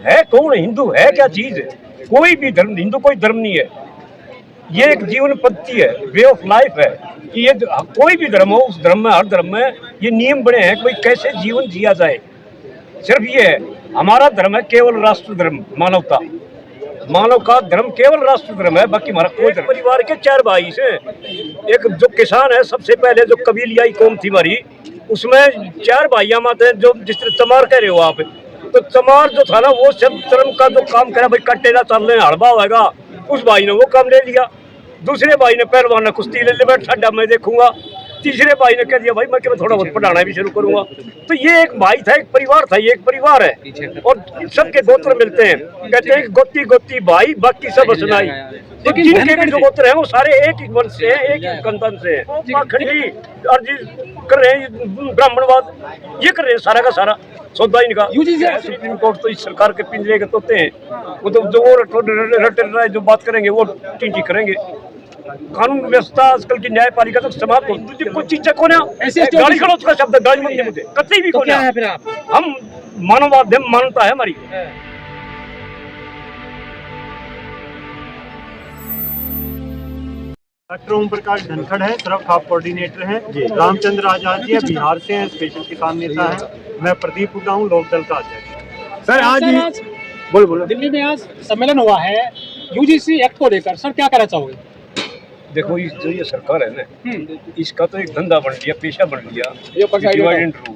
है कौन? हिंदू है क्या चीज? कोई भी धर्म, हिंदू कोई धर्म नहीं है, ये एक जीवन पद्धति है, वे ऑफ लाइफ है कि ये कोई भी धर्म हो, उस धर्म में, हर धर्म में ये नियम बने हैं कि भाई कैसे जीवन जिया जाए। सिर्फ ये है, हमारा धर्म है केवल राष्ट्र धर्म, मानवता, मानव का धर्म केवल राष्ट्र धर्म है, बाकी हमारा कोई धर्म। परिवार के 4 भाई से, एक जो किसान है, सबसे पहले जो कबीलियाई कौम थी हमारी, उसमें 4 भाइयां माते हैं, जो जिस तरह चमार कह रहे हो आप, तो चमार जो था ना, वो सब धर्म का जो काम करा, भाई कट्टे ना चल रहे, हड़बा होगा, उस भाई ने वो काम ले लिया। दूसरे भाई ने पहलवान ने कुश्ती ले ली, बैठ साडा मैं देखूंगा। तीसरे भाई ने कह दिया भाई मैं थोड़ा बहुत पढ़ाना भी शुरू करूंगा। तो ये एक भाई था, एक परिवार था, ये एक परिवार है, और सबके गोत्र मिलते हैं, कहते हैं गोती गोती भाई, बाकी सब असनाई। तो जिनके भी जो गोत्र हैं वो सारे एक ही वंश से हैं, एक ही खानदान से हैं। पाखंडी अर्जी कर रहे हैं, ब्राह्मणवाद ये कर रहे हैं, सारा का सारा सौदा ही निकाल। सुप्रीम कोर्ट तो इस सरकार के पिंजरे के तोते हैं, वो तो जो रटे जो बात करेंगे वो टी करेंगे। कानून व्यवस्था आजकल की न्यायपालिका तो समाप्त हो, कुछ चीज को ना गाली खड़ो का शब्द गाली मत मुझे कतई भी को ना। हम मानववाद, मानवता है हमारी। डॉक्टर ओम प्रकाश धनखड़ है, सरफ खाप कोऑर्डिनेटर हैं। रामचंद्र आजाद जी है, बिहार से हैं, स्पेशल किसान नेता हैं। मैं प्रदीप हुड्डा हूँ, लोक दल का अध्यक्ष। सर आज बोलो दिल्ली में आज सम्मेलन हुआ है यूजीसी एक्ट को लेकर, सर क्या कहना चाहोगे? देखो जो ये सरकार है ना, इसका तो एक धंधा बन लिया, पेशा बन लिया, डिवाइड एंड रूल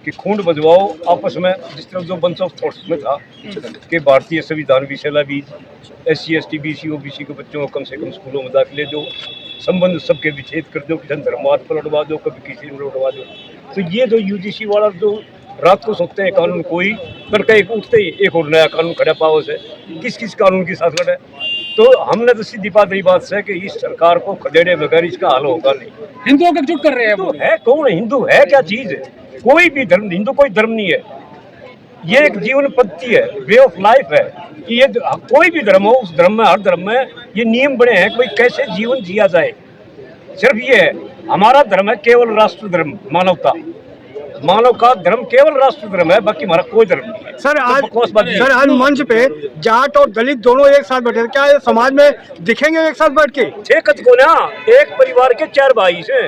कि खूंड बजवाओ आपस में। जिस तरह जो बंस ऑफ थॉट्स में था कि भारतीय संविधान विषैला बीज, SC ST BC OBC के बच्चों को कम से कम स्कूलों में दाखिले दो, संबंध सबके विच्छेद कर दो, किसी धर्मवाद पर लड़वा दो, कभी किसी में लड़वा दो। तो ये जो UGC वाला जो रात को सोचते हैं कानून कोई करके, एक उठते ही एक और नया कानून खड़ा पाओ से, किस किस कानून के साथ लड़े। तो हमने तो सीधी बात है कि इस सरकार को खदेड़े बगैर इसका हल होगा नहीं। हिंदुओं को एकजुट कर रहे हैं वो। है कौन? हिंदू है क्या चीज? कोई भी धर्म, हिंदू कोई धर्म नहीं है, ये एक जीवन पद्धति है, वे ऑफ लाइफ है कि ये कोई भी धर्म हो, उस धर्म में, हर धर्म में ये नियम बने हैं कि भाई कैसे जीवन जिया जाए। सिर्फ ये है, हमारा धर्म है केवल राष्ट्र धर्म, मानवता, मानव का धर्म केवल राष्ट्र धर्म है, बाकी हमारा कोई धर्म नहीं है। सर आज मंच पे जाट और दलित दोनों एक साथ बैठे, क्या ये समाज में दिखेंगे एक साथ बैठ के? ठेकत को ना, एक परिवार के 4 भाई से,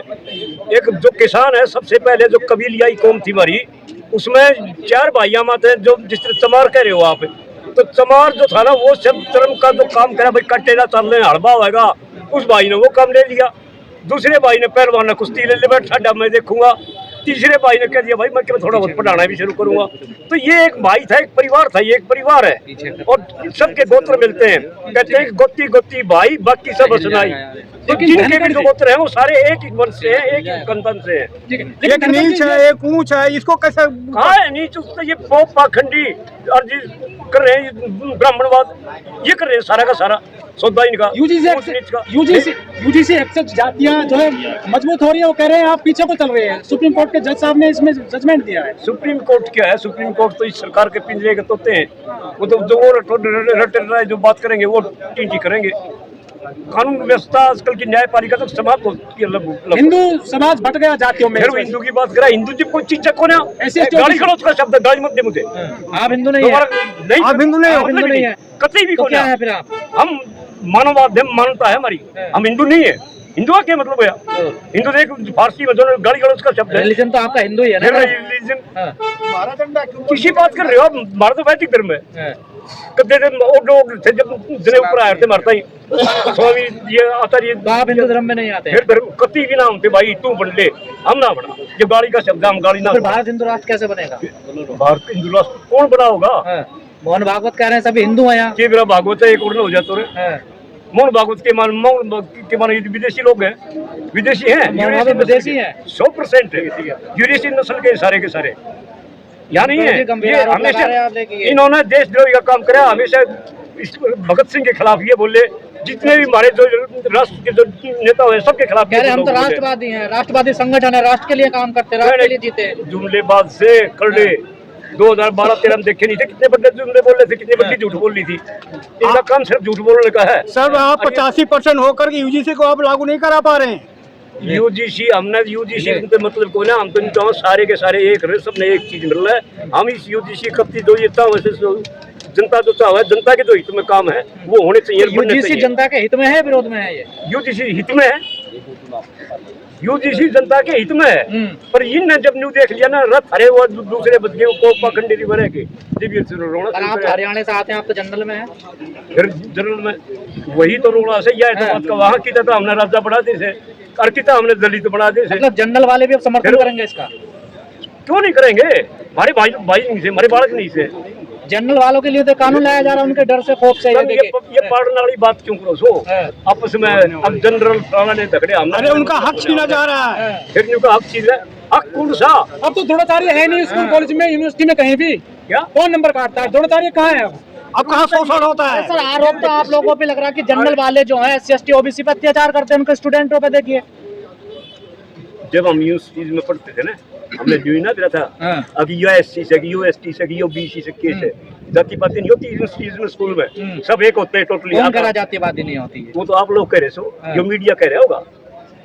एक जो किसान है, सबसे पहले जो कबीलियाई कौम थी हमारी, उसमें 4 भाइयां माते हैं, जो जिस तरह चमार कह रहे हो आप, तो चमार जो था ना, वो सब धर्म का जो काम करा, भाई कट्टे ना चल रहे, हड़बा होगा, उस भाई ने वो काम ले लिया। दूसरे भाई ने पहलवान ने कुश्ती ले ली, बैठ साडा मैं देखूंगा। तीसरे भाई ने कह दिया भाई मैं थोड़ा बहुत पढ़ाना भी शुरू करूंगा। तो ये एक भाई था, एक परिवार था, ये एक परिवार है, और सबके गोत्र मिलते हैं, कहते हैं गोती गोती भाई, बाकी सब असनाई। तो जिनके भी जो गोत्र हैं वो सारे एक ही वंश से हैं, एक ही खानदान से हैं। एक नीच है, एक ऊंच है, इसको कैसे? कहाँ है नीच? उससे ये पोप पाखंडी अर्जी कर रहे हैं, ब्राह्मणवाद ये कर रहे हैं, सारा का सारा सौदा ही निकाल। यूजीसी एक्सेप्ट जातियां जो है मजबूत हो रही है, वो कह रहे हैं आप पीछे को चल रहे हैं। सुप्रीम कोर्ट के जज साहब ने इसमें जजमेंट दिया है। सुप्रीम कोर्ट क्या है? सुप्रीम कोर्ट तो इस सरकार के पिंजरे के तोते हैं, वो तो जो रटे जो बात करेंगे वो टी करेंगे। कानून व्यवस्था आजकल की न्यायपालिका तो समाप्त हो चुकी है। हिंदू समाज भट गया जातियों में। फिर हिंदू की बात करा, हिंदू जी कोई चीज को ना गाली खड़ो का शब्द गाली मत दे मुझे। आप हिंदू नहीं है, आप हिंदू नहीं है, कतई भी को ना। हम मानववाद, मानवता है हमारी, हम हिंदू नहीं है। हिंदू का क्या मतलब है? हिंदू एक फारसी में जो गाली गलौज का शब्द है। रिलीजन तो आपका हिंदू ही है ना? रिलीजन किसी बात कर रहे हो आप? हमारा तो वैदिक धर्म है। कदे थे जब जिले ऊपर आए थे मारता ही स्वामी ये आचार्य, आप हिंदू धर्म में नहीं आते? फिर धर्म कति भी नाम थे भाई, तू बन ले, हम ना बना। ये गाली का शब्द, हम गाली ना। भारत हिंदू राष्ट्र कैसे बनेगा? भारत हिंदू राष्ट्र कौन बना होगा? मोहन भागवत कह रहे हैं सभी हिंदू हैं यहाँ। ये मेरा भागवत है, एक और हो जाता है। मोहन भागवत के मान विदेशी लोग हैं, विदेशी हैं, विदेशी हैं, 100% है, यूरेसी नस्ल के सारे यहाँ नहीं है। ये हमेशा इन्होंने देशद्रोही का काम करा, हमेशा भगत सिंह के खिलाफ ये बोले, जितने भी हमारे जो राष्ट्र के जो नेता हुए सबके खिलाफ। हम तो राष्ट्रवादी हैं, राष्ट्रवादी संगठन है, राष्ट्र के लिए काम करते हैं, राष्ट्र के लिए जीते। जुमलेबाज से करले 2012-13 में देखे नहीं थे कितने बड़े जुमले बोल रहे थे, कितनी बड़ी झूठ बोल रही थी। इनका काम सिर्फ झूठ बोलने का है। सर आप 85% होकर के यूजीसी को आप लागू नहीं करा पा रहे हैं। यूजीसी हमने यूजीसी पे मतलब को ना हम तो नहीं तो सारे के सारे एक रहे, सबने एक चीज मिल रहा है। हम इस यूजीसी कपती दो ये वैसे जनता तो चाहे जनता के जो हित में काम है वो होने चाहिए। यूजीसी जनता के हित में है विरोध में है? ये यूजीसी हित में है, यूजीसी जनता के हित में है। पर इन जब न्यू देख लिया ना रथ हरे वो दूसरे बदले को पाखंडी बने के आप हरियाणा से आते हैं, आप तो जनरल में है, फिर जनरल में वही तो रोड़ा से यह तो बात का वहाँ की था हमने राजा बढ़ा दी से और किता हमने दलित बढ़ा दी से। मतलब जनरल वाले भी अब समर्थन करेंगे इसका? क्यों नहीं करेंगे? हमारे भाई भाई नहीं से, हमारे बालक नहीं से। जनरल वालों के लिए तो कानून लाया जा रहा है उनके डर से, खौफ से। ये पढ़ने वाली बात क्यों करो सो आपस में? अब जनरल ने झगड़े हमने, अरे उनका हक छीना जा रहा है। फिर उनका हक छीन है, हक कौन सा? अब तो द्रोणाचार्य है नहीं स्कूल कॉलेज में, यूनिवर्सिटी में कहीं भी। क्या कौन नंबर काटता है? द्रोणाचार्य कहाँ है अब कहाँ शोषण होता है? सर आरोप तो आप लोगों पे लग रहा है कि जनरल वाले जो है SC ST OBC पे अत्याचार करते हैं उनके स्टूडेंटों पे। देखिए जब हम यूनिवर्सिटी में पढ़ते थे ना, हमने ड्यू ना दिया था अभी USC से UST से OBC से केस है, जाति पाति नहीं होती यूनिवर्सिटी स्कूल में, सब एक होते हैं टोटली। कौन करा जातिवादी नहीं होती है? वो तो आप लोग कह रहे सो, जो मीडिया कह रहा होगा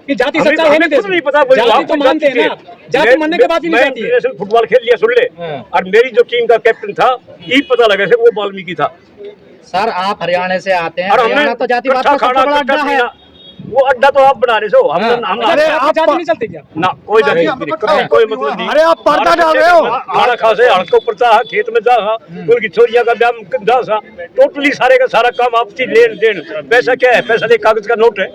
कि जाति सच्चा होने दे, नहीं पता। जाति तो मानते हैं ना, जाति मानने के बाद ही नहीं जाती है। इंटरनेशनल फुटबॉल खेल लिया सुन ले, और मेरी जो टीम का कैप्टन था ये पता लगा से वो वाल्मीकि था। सर आप हरियाणा से आते हैं, और हरियाणा तो जातिवाद का सबसे बड़ा अड्डा है। वो अड्डा तो आप बना रहे हो, हम अरे आप जाति नहीं चलती क्या? ना कोई जाति नहीं, कोई मतलब नहीं। अरे आप पर्दा डाल रहे हो। खाना खा से हड़क को पड़ता है, खेत में जा उनकी छोरिया का ब्याह जा सा, टोटली सारे का सारा काम आपसी लेन देन। पैसा क्या है? पैसा एक कागज का नोट है,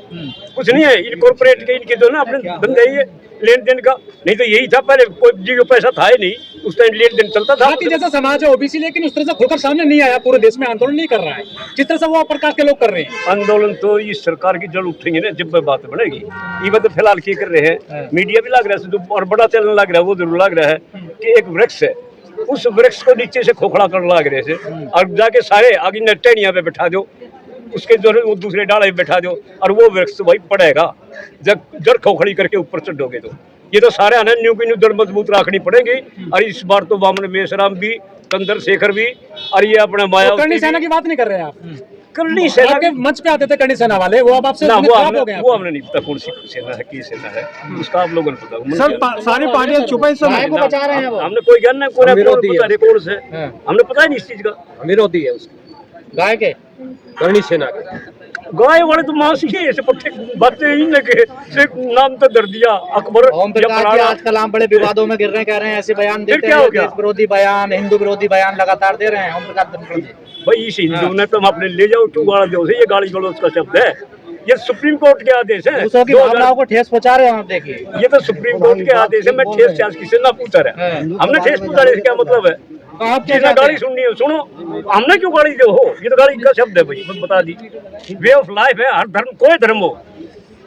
कुछ नहीं है। इनकॉर्पोरेट के इनके जो ना अपने धंधे ही है लेन देन का, नहीं तो यही था पहले। कोई जी को पैसा था ही नहीं, उस टाइम लेन देन चलता था। जाति जैसा समाज है OBC, लेकिन उस तरह से खुलकर सामने नहीं आया, पूरे देश में आंदोलन नहीं कर रहा है जिस तरह से वो प्रकार के लोग कर रहे हैं। आंदोलन तो इस सरकार की जड़ उठेंगे ना जब बात बनेगी। ये बात फिलहाल क्या कर रहे हैं, मीडिया भी लग रहा है और बड़ा चैनल लग रहा है, वो जरूर लग रहा है कि एक वृक्ष है, उस वृक्ष को नीचे से खोखला कर लग रहे से, और जाके सारे आगे टेनिया पे बैठा दो, उसके जो वो दूसरे डाले पे बैठा दो, और वो वृक्ष तो वही पड़ेगा जब जड़ खोखड़ी करके ऊपर चढ़ोगे। तो ये तो सारे आने न्यू की न्यू जड़ मजबूत रखनी पड़ेगी। और इस बार तो वामन मेसराम भी, चंद्रशेखर भी, और ये अपना माया करणी सेना की बात नहीं कर रहे हैं आप? करणी सेना के मंच पे आते थे करणी सेना वाले, वो अब आपसे ना, खराब हो गए। वो हमने नहीं पता कौन सी सेना है, की सेना है, उसका आप लोगों ने पता। सर सारी पार्टियां छुपे से बचा रहे हैं वो। हमने कोई ज्ञान नहीं, कोई कौन से हमने पता ही नहीं इस चीज का। विरोधी है उसका गाय के, करणी सेना के। गाय वाले तो मांस ही ऐसे पट्टे बातें ही लगे से नाम तो दर दिया अकबर। ओम प्रकाश जी आजकल आप बड़े विवादों में गिर रहे हैं, कह रहे हैं ऐसे बयान देते हैं, देश विरोधी बयान, हिंदू विरोधी बयान लगातार दे रहे हैं ओम प्रकाश जी। भाई इस हिंदू ने तुम अपने ले जाओ, क्यों गाली दो? ये गाली गलौज का शब्द है, ये सुप्रीम कोर्ट के आदेश है। दूसरों की भावनाओं को ठेस पहुंचा रहे हैं आप, देखिए ये तो सुप्रीम कोर्ट के आदेश है। मैं ठेस चार्ज किसी ना पूछा रहा, हमने ठेस पूछा रहे क्या मतलब है? किसने गाली सुननी है सुनो, हमने क्यों गाली दे हो? ये तो गाली का शब्द है भाई, बता दी। वे ऑफ लाइफ है, हर धर्म, कोई धर्म हो,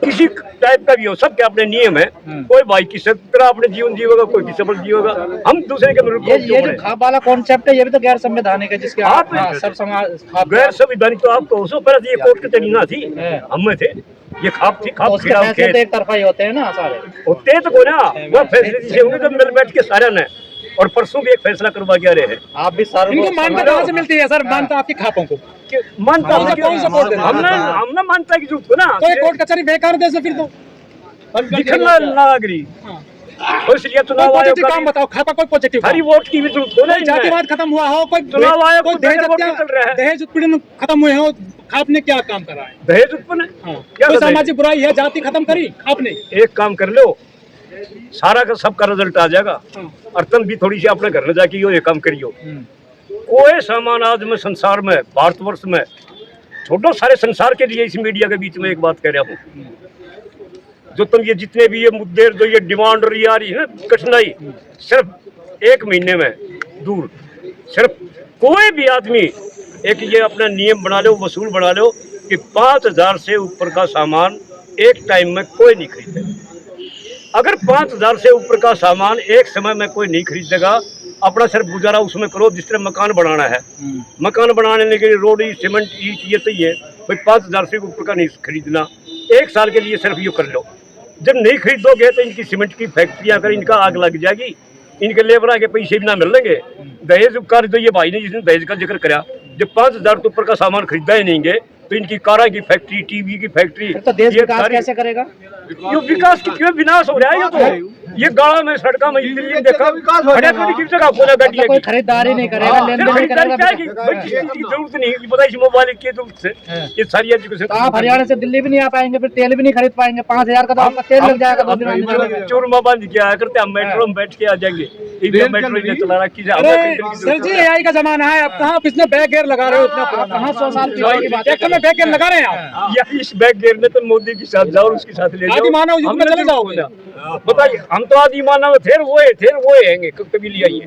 किसी टाइप का भी हो, सबके अपने नियम है। कोई भाई किसी तरह अपने जीवन जीवेगा, कोई किसी पर जीवेगा, हम दूसरे के अनुरूप। ये जो खाप वाला कॉन्सेप्ट है ये भी तो गैर संवैधानिक है, जिसके आप सब समाज गैर संवैधानिक तो आपको उसो पर ये कोर्ट के तरीना थी, हम में थे, ये खाप थी, खाप उसके फैसले तो एक तरफा ही होते हैं ना सारे, होते तो को ना वो फैसले जिसे होंगे जब मिल बैठ के सारे ने। और परसों भी एक फैसला करवा के आ रहे हैं। आप भी सर इनको मानता कहाँ से मिलती है? सर मानता आपकी खापों को मानता हमने मानता की झूठ को ना, तो कोर्ट कचहरी बेकार दे से फिर तो दिखना नागरी इसलिए चुनाव आयोग का काम बताओ, खापा कोई पॉजिटिव हरी वोट की भी जरूरत हो नहीं, जातिवाद खत्म हुआ हो, कोई चुनाव आयोग को दहेज उत्पीड़न खत्म हुए हो, खापने क्या काम करा है? दहेज उत्पन्न क्या सामाजिक बुराई है, जाति खत्म करी खापने? एक काम कर लो, सारा का सबका रिजल्ट आ जाएगा। और तुम भी थोड़ी सी अपने घर में जाके ये काम करियो। कोई सामान आज में संसार में, भारतवर्ष में छोड़ो, सारे संसार के लिए इस मीडिया के बीच में एक बात कह रहा हूँ, जो तुम ये जितने भी ये मुद्दे, जो ये डिमांड रही आ रही है ना, कठिनाई सिर्फ 1 महीने में दूर। सिर्फ कोई भी आदमी एक ये अपना नियम बना लो, वसूल बना लो कि 5000 से ऊपर का सामान एक टाइम में कोई नहीं खरीदे। अगर 5000 से ऊपर का सामान एक समय में कोई नहीं खरीदेगा, अपना सिर्फ गुजारा उसमें करो। जिस तरह मकान बनाना है, मकान बनाने के लिए रोड, सीमेंट, ईट ये तो ही है भाई, 5000 से ऊपर का नहीं खरीदना। 1 साल के लिए सिर्फ ये कर लो। जब नहीं खरीदोगे तो इनकी सीमेंट की फैक्ट्रियाँ अगर इनका आग लग जाएगी, इनके लेबर के पैसे भी ना मिलेंगे। दहेज उपकार जो ये भाई ने जिसने दहेज का जिक्र करा, जब 5000 के ऊपर का सामान खरीदा ही नहीं, तो इनकी कारा की फैक्ट्री, टीवी की फैक्ट्री, फिर तो देश ये विकास सारी- कैसे करेगा? ये विकास की क्यों विनाश हो रहा है? ये तो ये गाँव में सड़का में दिल्ली में देखा खड़ा कर किस जगह खोला गाड़ी मतलब कोई खरीदारी नहीं करेगा, लेन देन नहीं करेगा। की जरूरत नहीं है, पता इस मोबाइल की जरूरत से ये सारी एजुकेशन। तो आप हरियाणा से दिल्ली भी नहीं आ पाएंगे, फिर तेल भी नहीं खरीद पाएंगे। 5,000 का तो आपका तेल लग जाएगा 2 दिन आने में। चूरमा बांध के आया करते, हम मेट्रो में बैठ के आ जाएंगे। मेट्रो ने चला रखी सर जी एआई का जमाना है, अब कहाँ किसने बैक गियर लगा रहे हो इतना पुराना? कहाँ 100 साल की बात है, बैक गियर लगा रहे हैं आप? या इस बैग गियर में तो मोदी के साथ जाओ, उसके साथ ले जाओ। आदि मानव युग में हमने चले जाओगे? बताइए, हम तो आदि मानव थे वो हैंगे कभी लिया ये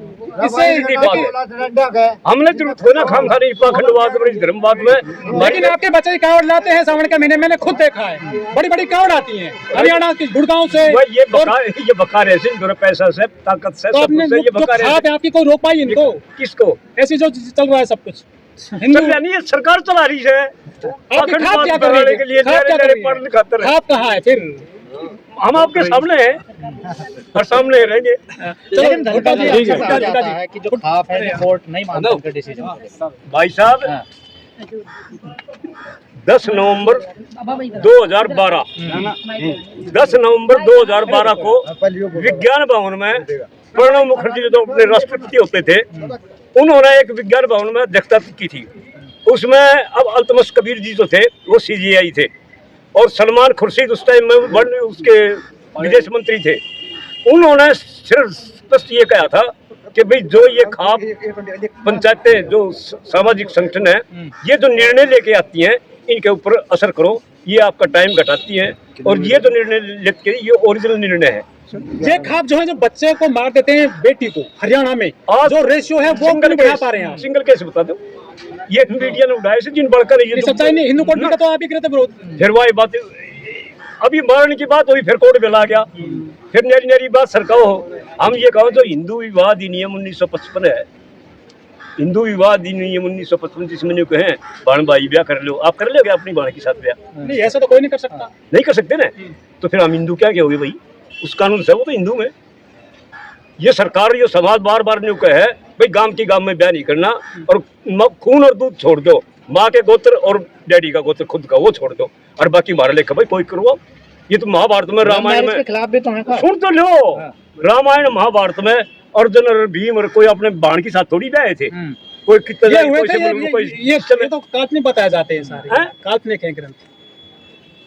हमने जरूरत हो ना खाम खाने पाखंडवाद में, धर्मवाद में। लेकिन आपके बच्चे कावड़ लाते हैं सावन के महीने, मैंने खुद देखा है, बड़ी बड़ी कावड़ आती हैं हरियाणा की गुड़गांव से। ये बकार ऐसे इनको पैसा से, ताकत से, तो आपने ये जो खाप है आपकी कोई रोक पाई इनको? किसको? ऐसी जो चल रहा है सब कुछ हिंदू नहीं, ये सरकार चला रही है। आपकी खाप क्या कर बनाने रही के है? लिए खाप क्या कर रही पढ़ है? लिखातर है। खाप कहाँ है फिर? हम आपके सामने हैं और सामने रहेंगे। लेकिन धनका जी ठीक है। आपसे कहा जाता है कि जो खाप है कोर्ट नहीं मानता उनके डिसीजन को। भाई साहब, हाँ। 10 नवंबर 2012 10 नवंबर 2012 को विज्ञान भवन में प्रणब मुखर्जी जो अपने राष्ट्रपति होते थे, उन्होंने एक विज्ञान भवन में अध्यक्षता की थी। उसमें अब अल्तमश कबीर जी जो थे वो CGI थे, और सलमान खुर्शीद उस टाइम में उसके विदेश मंत्री थे। उन्होंने सिर्फ स्पष्ट ये कहा था कि भाई जो ये खाप पंचायतें जो सामाजिक संगठन है, ये जो निर्णय लेके आती हैं इनके ऊपर असर करो, ये आपका टाइम घटाती हैं, और ये जो निर्णय लेते हैं ये ओरिजिनल निर्णय है। ये खाप जो है जो बच्चे को मार देते हैं बेटी को हरियाणा में, आज जो रेशियो है वो सिंगल नहीं बढ़ा पा रहे हैं आप। सिंगल केस बता दो, ये मीडिया ने उठाए से जिन बढ़कर ये सच्चाई नहीं, हिंदू कोर्ट में तो आप ही करते विरोध। फिर वही बात, अभी मरण की बात हुई, फिर कोर्ट में ला गया, फिर नरी नरी बात सरकार हो। हम ये कहो जो हिंदू विवाह अधिनियम 1955 है, हिंदू विवाह अधिनियम 1955 जिसमें जो कहें बाण भाई ब्याह कर लो, आप कर लोगे अपनी बाण के साथ ब्याह? नहीं, ऐसा तो कोई नहीं कर सकता। नहीं कर सकते ना, तो फिर हम हिंदू क्या कहोगे भाई? उस कानून से वो तो हिंदू में। ये सरकार ये समाज बार बार न्यू कहे भाई गांव की गांव में ब्याह नहीं करना, और खून और दूध छोड़ दो, माँ के गोत्र और डैडी का गोत्र खुद का वो छोड़ दो, और बाकी मारा लेखा भाई कोई करवाओ। ये तो महाभारत में रामायण में खिलाफ भी तो है। सुन तो लो, रामायण महाभारत में अर्जुन और भीम और कोई अपने बाण के साथ थोड़ी ब्याह थे, कोई कितना ये तो काल्पनिक बताए जाते हैं सारे, काल्पनिक है ग्रंथ।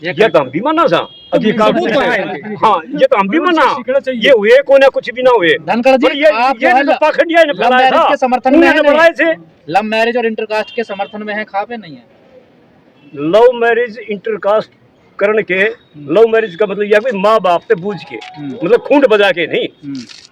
ये तो हम भी माना था, सबूत कहाँ है? हाँ ये तो हम भी माना, ये हुए को ना कुछ भी ना हुए। धनखड़ जी, आप जो है पाखंडिया ने लव मैरिज के समर्थन में है, बनाए थे। लव मैरिज और इंटरकास्ट के समर्थन में है खाप, नहीं है? लव मैरिज इंटरकास्ट करण के, लव मैरिज का मतलब यह माँ बाप पे बूझ के, मतलब खूंट बजा के नहीं,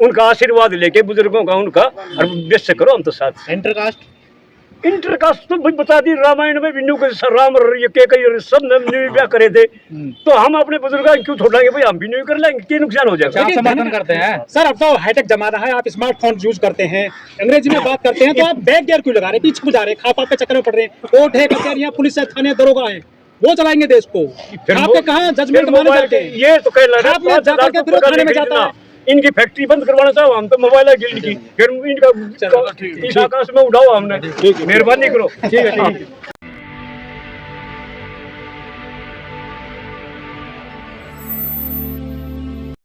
उनका आशीर्वाद लेके बुजुर्गों का उनका, और बेशक करो हम तो साथ। इंटरकास्ट तो भाई बता दी, रामायण में विष्णु के राम के सब ने ब्याह करे थे, तो हम अपने बुजुर्ग क्यों छोड़ेंगे भाई? हम भी नहीं कर लेंगे, क्या नुकसान हो जाएगा? आप समर्थन करते हैं सर? अब तो हाईटेक जमाना है, आप स्मार्टफोन यूज करते हैं, अंग्रेजी में बात करते हैं, तो आप बैक गियर क्यों लगा रहे हैं? पीछे जा रहे हैं, खाप आपके चक्कर में पड़ रहे हैं। कोर्ट है, कचहरियां, पुलिस है, थाने, दरोगा है, वो चलाएंगे देश को। आपके कहाँ जजमेंट माने जाते हैं? ये तो कह रहे आप में जाकर के फिर थाने में जाता है। इनकी फैक्ट्री बंद करवाना चाहो हम तो, मोबाइल गिल्ड की, फिर इनका इस आकाश में उड़ाओ हमने, मेहरबानी करो। ठीक है।